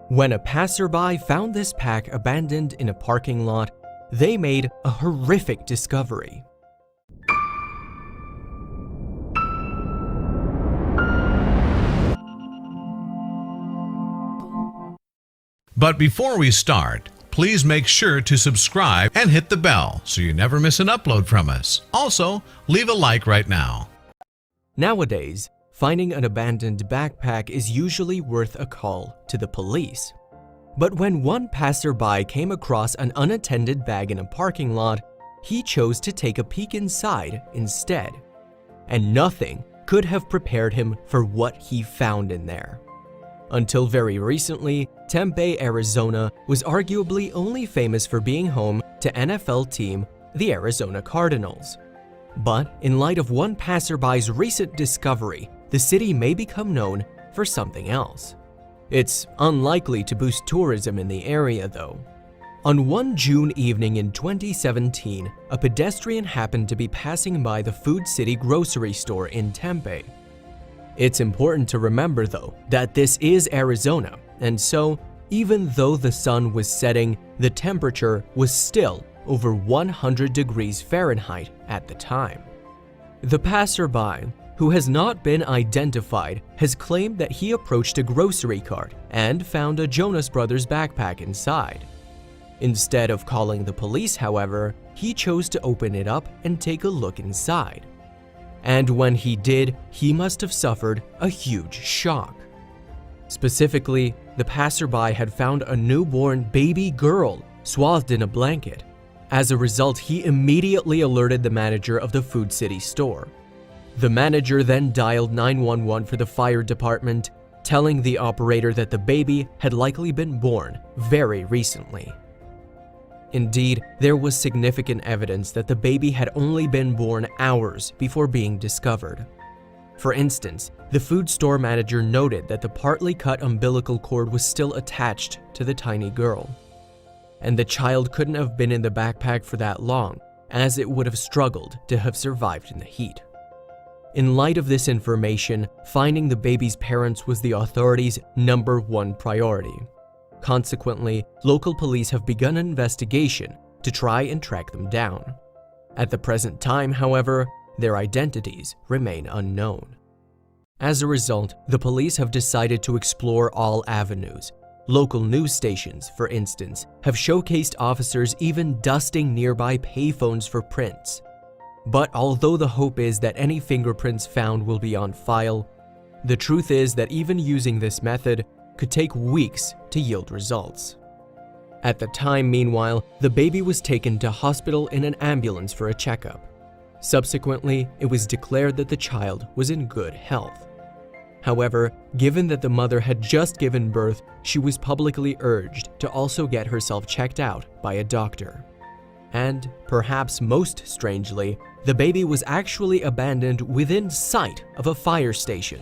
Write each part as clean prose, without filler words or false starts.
When a passerby found this pack abandoned in a parking lot, they made a horrific discovery. But before we start, please make sure to subscribe and hit the bell so you never miss an upload from us. Also, leave a like right now. Nowadays, finding an abandoned backpack is usually worth a call to the police. But when one passerby came across an unattended bag in a parking lot, he chose to take a peek inside instead. And nothing could have prepared him for what he found in there. Until very recently, Tempe, Arizona was arguably only famous for being home to NFL team the Arizona Cardinals. But in light of one passerby's recent discovery, the city may become known for something else. It's unlikely to boost tourism in the area though. On one June evening in 2017, a pedestrian happened to be passing by the Food City grocery store in Tempe. It's important to remember though that this is Arizona, and so even though the sun was setting, the temperature was still over 100 degrees Fahrenheit at the time. The passerby, who has not been identified, has claimed that he approached a grocery cart and found a Jonas Brothers backpack inside. Instead of calling the police, however, he chose to open it up and take a look inside. And when he did, he must have suffered a huge shock. Specifically, the passerby had found a newborn baby girl swathed in a blanket. As a result, he immediately alerted the manager of the Food City store. The manager then dialed 911 for the fire department, telling the operator that the baby had likely been born very recently. Indeed, there was significant evidence that the baby had only been born hours before being discovered. For instance, the food store manager noted that the partly cut umbilical cord was still attached to the tiny girl. And the child couldn't have been in the backpack for that long, as it would have struggled to have survived in the heat. In light of this information, finding the baby's parents was the authorities' #1 priority. Consequently, local police have begun an investigation to try and track them down. At the present time, however, their identities remain unknown. As a result, the police have decided to explore all avenues. Local news stations, for instance, have showcased officers even dusting nearby payphones for prints. But although the hope is that any fingerprints found will be on file, the truth is that even using this method could take weeks to yield results. At the time, meanwhile, the baby was taken to hospital in an ambulance for a checkup. Subsequently, it was declared that the child was in good health. However, given that the mother had just given birth, she was publicly urged to also get herself checked out by a doctor. And, perhaps most strangely, the baby was actually abandoned within sight of a fire station.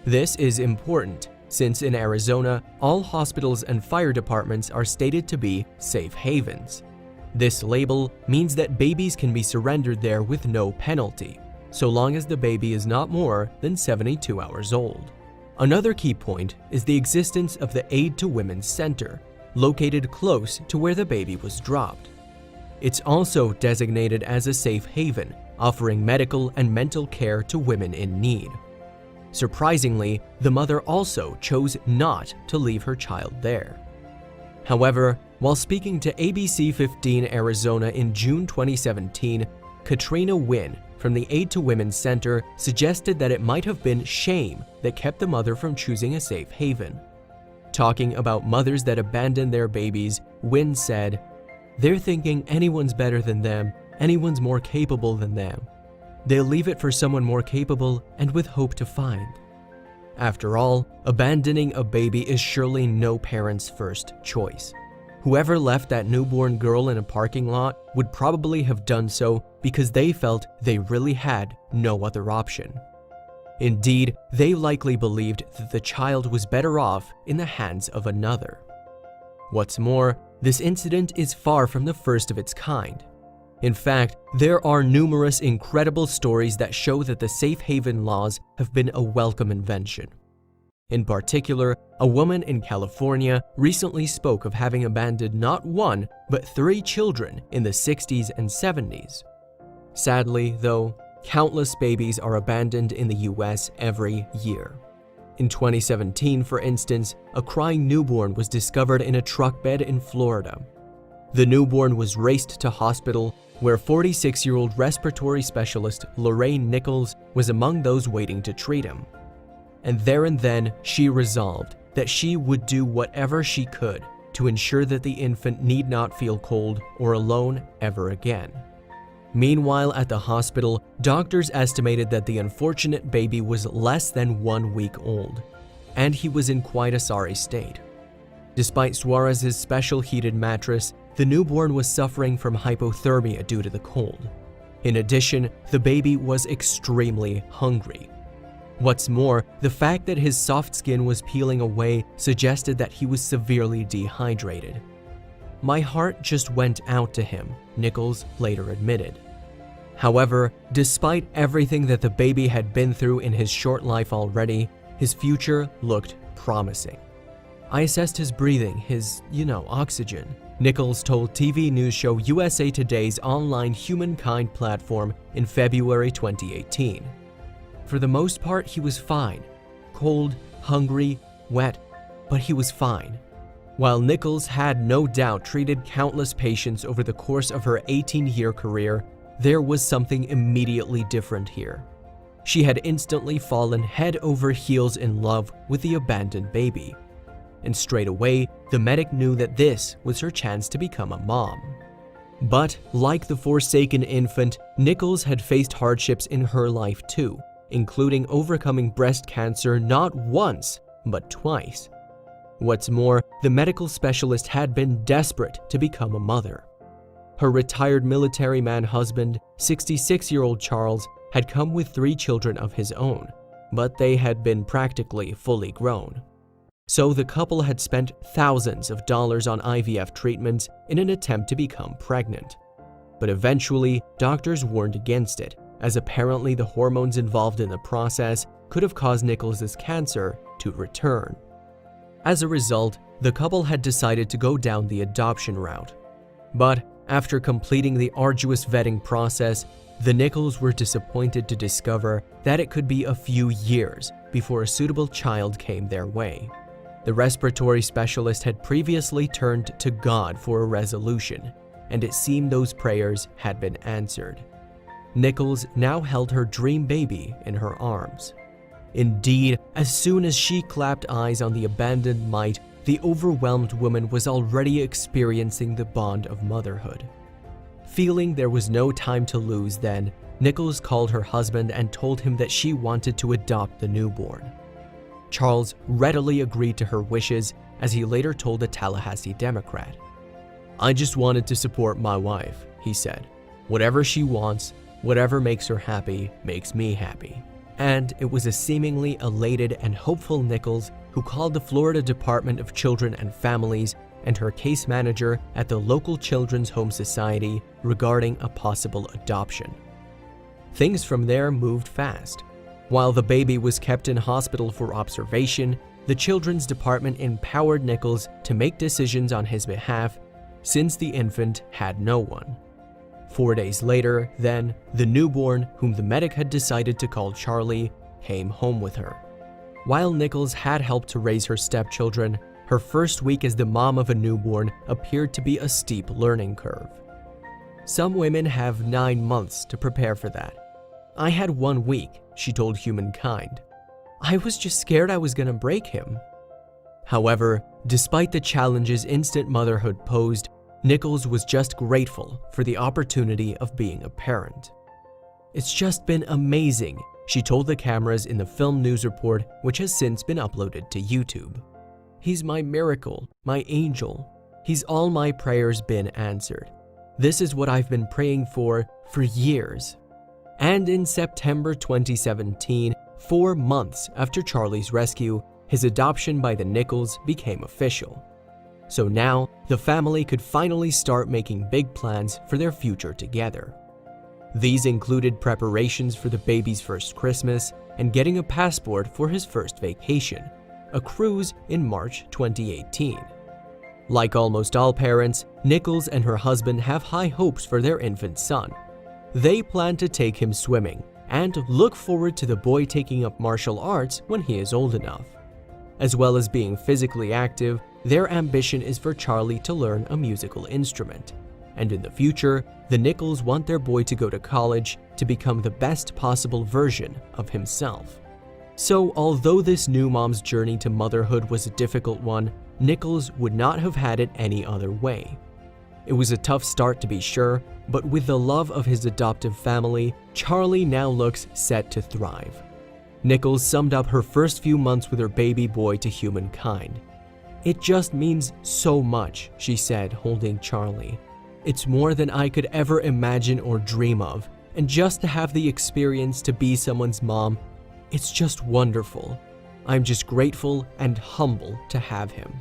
This is important, since in Arizona, all hospitals and fire departments are stated to be safe havens. This label means that babies can be surrendered there with no penalty, so long as the baby is not more than 72 hours old. Another key point is the existence of the Aid to Women Center, located close to where the baby was dropped. It's also designated as a safe haven, offering medical and mental care to women in need. Surprisingly, the mother also chose not to leave her child there. However, while speaking to ABC 15 Arizona in June 2017, Katrina Wynn from the Aid to Women Center suggested that it might have been shame that kept the mother from choosing a safe haven. Talking about mothers that abandon their babies, Wynn said, "They're thinking anyone's better than them, anyone's more capable than them. They'll leave it for someone more capable and with hope to find." After all, abandoning a baby is surely no parent's first choice. Whoever left that newborn girl in a parking lot would probably have done so because they felt they really had no other option. Indeed, they likely believed that the child was better off in the hands of another. What's more, this incident is far from the first of its kind. In fact, there are numerous incredible stories that show that the safe haven laws have been a welcome invention. In particular, a woman in California recently spoke of having abandoned not one, but 3 children in the 60s and 70s. Sadly, though, countless babies are abandoned in the US every year. In 2017, for instance, a crying newborn was discovered in a truck bed in Florida. The newborn was raced to hospital, where 46-year-old respiratory specialist Lorraine Nichols was among those waiting to treat him. And there and then, she resolved that she would do whatever she could to ensure that the infant need not feel cold or alone ever again. Meanwhile, at the hospital, doctors estimated that the unfortunate baby was less than 1 week old, and he was in quite a sorry state. Despite Suarez's special heated mattress, the newborn was suffering from hypothermia due to the cold. In addition, the baby was extremely hungry. What's more, the fact that his soft skin was peeling away suggested that he was severely dehydrated. "My heart just went out to him," Nichols later admitted. However, despite everything that the baby had been through in his short life already, his future looked promising. "I assessed his breathing, his, oxygen," Nichols told TV news show USA Today's online Humankind platform in February 2018. "For the most part, he was fine. Cold, hungry, wet, but he was fine." While Nichols had no doubt treated countless patients over the course of her 18-year career, there was something immediately different here. She had instantly fallen head over heels in love with the abandoned baby. And straight away, the medic knew that this was her chance to become a mom. But like the forsaken infant, Nichols had faced hardships in her life too, including overcoming breast cancer not once, but twice. What's more, the medical specialist had been desperate to become a mother. Her retired military man husband, 66-year-old Charles, had come with 3 children of his own, but they had been practically fully grown. So the couple had spent thousands of dollars on IVF treatments in an attempt to become pregnant. But eventually, doctors warned against it, as apparently the hormones involved in the process could have caused Nichols' cancer to return. As a result, the couple had decided to go down the adoption route. But after completing the arduous vetting process, the Nichols were disappointed to discover that it could be a few years before a suitable child came their way. The respiratory specialist had previously turned to God for a resolution, and it seemed those prayers had been answered. Nichols now held her dream baby in her arms. Indeed, as soon as she clapped eyes on the abandoned mite, the overwhelmed woman was already experiencing the bond of motherhood. Feeling there was no time to lose then, Nichols called her husband and told him that she wanted to adopt the newborn. Charles readily agreed to her wishes, as he later told a Tallahassee Democrat. "I just wanted to support my wife," he said. "Whatever she wants, whatever makes her happy, makes me happy." And it was a seemingly elated and hopeful Nichols who called the Florida Department of Children and Families and her case manager at the local Children's Home Society regarding a possible adoption. Things from there moved fast. While the baby was kept in hospital for observation, the Children's Department empowered Nichols to make decisions on his behalf, since the infant had no one. 4 days later, then, the newborn, whom the medic had decided to call Charlie, came home with her. While Nichols had helped to raise her stepchildren, her first week as the mom of a newborn appeared to be a steep learning curve. "Some women have 9 months to prepare for that. I had 1 week," she told Humankind. "I was just scared I was gonna break him." However, despite the challenges instant motherhood posed, Nichols was just grateful for the opportunity of being a parent. "It's just been amazing," she told the cameras in the film news report, which has since been uploaded to YouTube. "He's my miracle, my angel. He's all my prayers been answered. This is what I've been praying for years." And in September 2017, 4 months after Charlie's rescue, his adoption by the Nichols became official. So now, the family could finally start making big plans for their future together. These included preparations for the baby's first Christmas and getting a passport for his first vacation, a cruise in March 2018. Like almost all parents, Nichols and her husband have high hopes for their infant son. They plan to take him swimming and look forward to the boy taking up martial arts when he is old enough. As well as being physically active, their ambition is for Charlie to learn a musical instrument. And in the future, the Nichols want their boy to go to college to become the best possible version of himself. So, although this new mom's journey to motherhood was a difficult one, Nichols would not have had it any other way. It was a tough start to be sure, but with the love of his adoptive family, Charlie now looks set to thrive. Nichols summed up her first few months with her baby boy to humankind. "It just means so much," she said, holding Charlie. "It's more than I could ever imagine or dream of, and just to have the experience to be someone's mom, it's just wonderful. I'm just grateful and humble to have him."